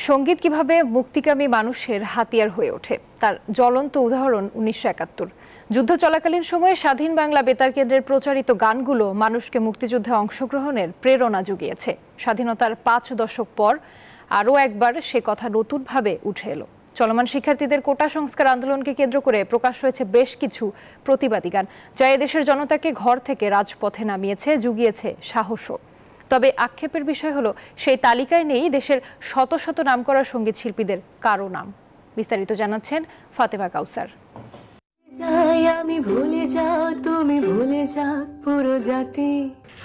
সঙ্গীত কিভাবে মুক্তিকামী মানুষের হাতিয়ার হয়ে ওঠে তার জ্বলন্ত উদাহরণ ১৯৭১। যুদ্ধ চলাকালীন সময়ে স্বাধীন বাংলা বেতার কেন্দ্রের প্রচারিত গানগুলো মানুষকে মুক্তিযুদ্ধে অংশগ্রহণের প্রেরণা জুগিয়েছে। স্বাধীনতার ৫ দশক পর আরও একবার সে কথা নতুনভাবে উঠে এলো। চলমান শিক্ষার্থীদের কোটা সংস্কার আন্দোলনকে কেন্দ্র করে প্রকাশ হয়েছে বেশ কিছু প্রতিবাদী গান, যা এদেশের জনতাকে ঘর থেকে রাজপথে নামিয়েছে, জুগিয়েছে সাহসও। তবে আক্ষেপের বিষয় হলো, সেই তালিকায় নেই দেশের শত শত নামকরা সঙ্গীত শিল্পীদের কারো নাম। বিস্তারিত জানাচ্ছেন ফাতেমা কাউসার। আমি ভুলে যাও, তুমি ভুলে যাও পুরো জাতি।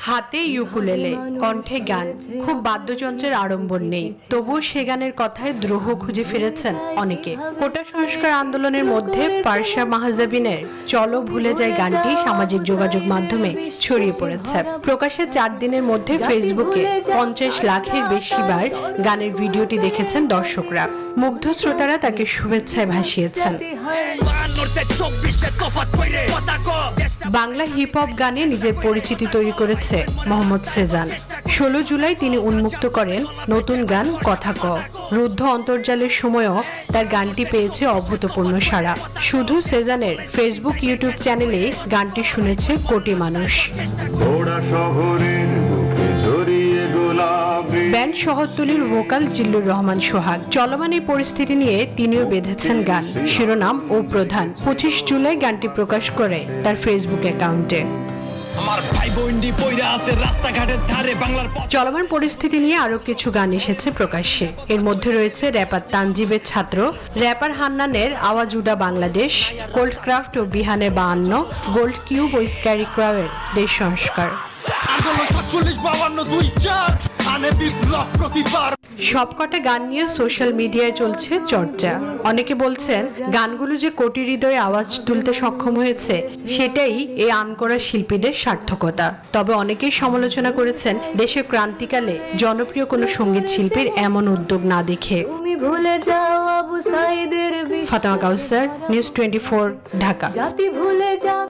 হাতে ইউকুলেলে, কণ্ঠে গান, খুব বাদ্যযন্ত্রের আড়ম্বর নেই, তবুও সে গানের কথায় দ্রোহ খুঁজে ফিরেছেন অনেকে। কোটা সংস্কার আন্দোলনের মধ্যে পারসা মাহজাবিনের চলো ভুলে যায় গানটি সামাজিক যোগাযোগ মাধ্যমে ছড়িয়ে পড়েছে। প্রকাশের 4 দিনের মধ্যে ফেসবুকে 50 লাখের বেশি বার গানের ভিডিওটি দেখেছেন দর্শকরা। মুগ্ধ শ্রোতারা তাকে শুভেচ্ছায় ভাসিয়েছেন। বাংলা হিপ হপ গানে নিজের পরিচিতি তৈরি করেছে মোহাম্মদ সেজান। 16 জুলাই তিনি উন্মুক্ত করেন নতুন গান কথা ক। রুদ্ধ অন্তর্জালের সময়ও তার গানটি পেয়েছে অভূতপূর্ণ সাড়া। শুধু সেজানের ফেসবুক ইউটিউব চ্যানেলে গানটি শুনেছে কোটি মানুষ। ব্যান্ড শহরতলির ভোকাল জিল্লুর রহমান সোহাগ। চলমান এই পরিস্থিতি নিয়ে তিনিও বেঁধেছেন গান, শিরোনাম ও প্রধান। 25 জুলাই গানটি প্রকাশ করে তার ফেসবুক অ্যাকাউন্টে। চলমান পরিস্থিতি নিয়ে আরো কিছু গান এসেছে প্রকাশ্যে। এর মধ্যে রয়েছে র্যাপার তানজিবের ছাত্র, র্যাপার হান্নানের আওয়াজ উডা বাংলাদেশ, কোল্ড ক্রাফট ও বিহানের 52, গোল্ড কিউব ও স্ক্যারি ক্রাউয়ের দেশ সংস্কার। সবকটা গান নিয়ে সোশ্যাল মিডিয়ায় চলছে চর্চা। অনেকে বলছেন গানগুলো যে কোটি হৃদয়ে আওয়াজ তুলতে সক্ষম হয়েছে, সেটাই এই আনকরা শিল্পীদের সার্থকতা। তবে অনেকেই সমালোচনা করেছেন দেশের ক্রান্তিকালে জনপ্রিয় কোনো সঙ্গীত শিল্পীর এমন উদ্যোগ না দেখে। ফাতেমা কাউসার, নিউজ 24, ঢাকা।